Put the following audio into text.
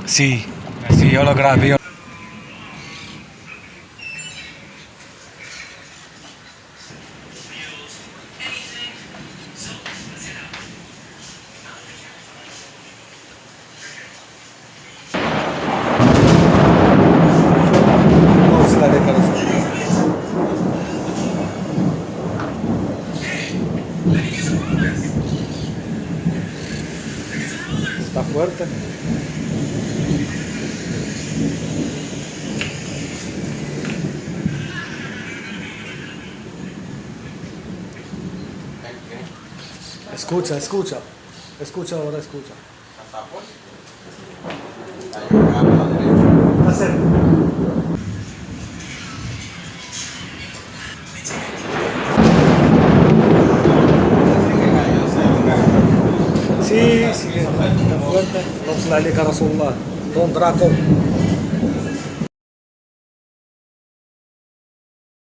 Sí, sí, yo lo grabé. Vamos a darle corazón. Está fuerte. Escucha, escucha. Escucha ahora, escucha. Está cerca. Sí, sí, está fuerte. Vamos a darle corazón. Don Draco.